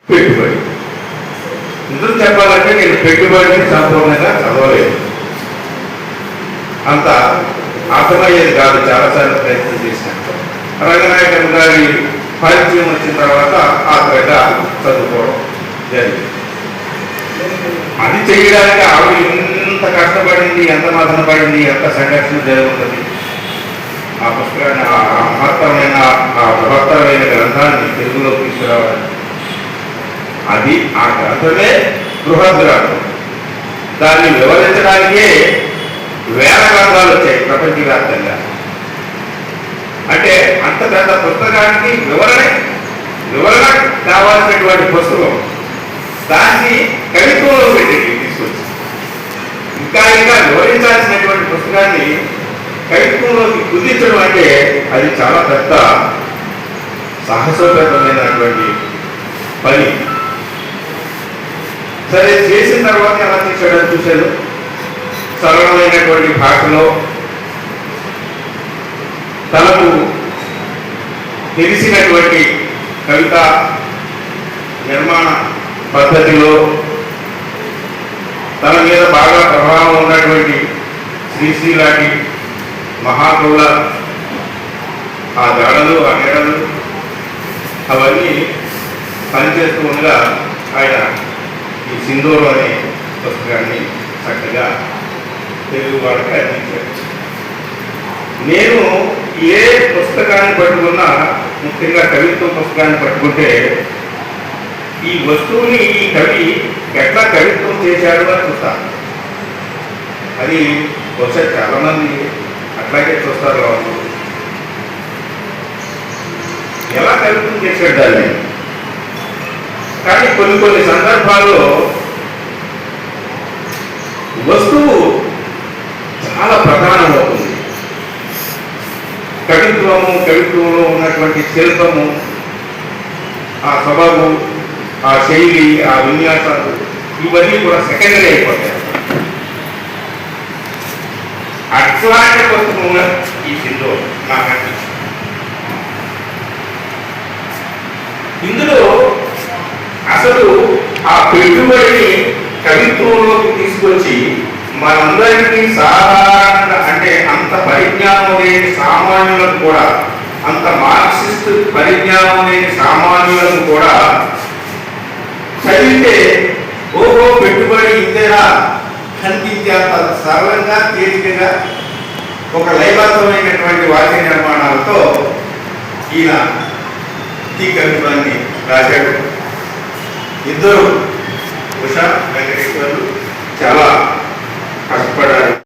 పెట్టుబడి. నిజం చెప్పాలంటే నేను పెట్టుబడిని సంపూర్ణంగా చదవలేదు, అంత అర్థమయ్యేది కాదు. చాలాసార్లు ప్రయత్నం చేసినట్టు రంగనాయకం గారి పరిచయం వచ్చిన తర్వాత ఆ గడ్డ చదువుకోవడం జరిగింది. అది చేయడానికి ఆవిడ ఎంత కష్టపడింది, ఎంత మదన పడింది, ఎంత సంఘర్షణ జరుగుతుంది. ఆ పుస్తకాన్ని, ఆ మహత్తరమైన, ఆ బృహత్తరమైన గ్రంథాన్ని తెలుగులో తీసుకురావాలి. అది ఆ గ్రంథమే బృహద్ గ్రంథం. దాన్ని వివరించడానికే వేల గ్రంథాలు వచ్చాయి ప్రపంచవ్యాప్తంగా. అంటే అంత పెద్ద పుస్తకానికి వివరణ కావాల్సినటువంటి పుస్తకం దాన్ని కవిత్వంలో పెట్టి తీసుకొచ్చి ఇంకా వివరించాల్సినటువంటి పుస్తకాన్ని కవిత్వంలోకి కుదించడం అంటే అది చాలా పెద్ద సాహసోపేతమైనటువంటి పని. సరే, చేసిన తర్వాత ఎలా చేశాడని చూశాను. సరళమైనటువంటి భాషలో తనకు తెలిసినటువంటి కవిత నిర్మాణ పద్ధతిలో తన మీద బాగా ప్రభావం ఉన్నటువంటి శ్రీశ్రీ లాంటి మహాకవుల ఆ జాడలు, ఆ నీడలు అవన్నీ పనిచేస్తూ ఉండగా ఆయన ఈ సింధూరు అనే పుస్తకాన్ని చక్కగా తెలుగు వాళ్ళకి అందించాడు. నేను ఏ పుస్తకాన్ని పట్టుకున్నా, ముఖ్యంగా కవిత్వం పుస్తకాన్ని పట్టుకుంటే ఈ వస్తువుని ఈ కవి ఎట్లా కవిత్వం చేశాడు అని చూస్తాను. అది బహుశా చాలామంది అట్లాగే చూస్తారు. వాళ్ళు ఎలా కవిత్వం చేశాడు దాన్ని. కానీ కొన్ని సందర్భాల్లో వస్తువు చాలా ప్రధానమవుతుంది. కవిత్వంలో ఉన్నటువంటి శిల్పము, ఆ సబబు, ఆ శైలి, ఆ విన్యాసాలు ఇవన్నీ కూడా సెకండరీ అయిపోతాయి. అట్లాంటి పుస్తకంలో ఈ సింధూరు నాకు ఇందులో అసలు ఆ పెట్టుబడిని కవిత్వంలోకి తీసుకొచ్చి మనందరికీ సాధారణంగా, అంటే అంత పరిజ్ఞానం లేని సామాన్యులకు కూడా, అంత మార్క్సిస్ట్ పరిజ్ఞానం లేని సామాన్యులకు కూడా చదివితే ఓహో పెట్టుబడి ఇంతేనా కనిపించేంత సరళంగా, తేలికగా ఒక లయబద్ధమైనటువంటి వాక్య నిర్మాణాలతో ఈయన ఈ కవిత్వాన్ని రాశాడు. ఇద్దరు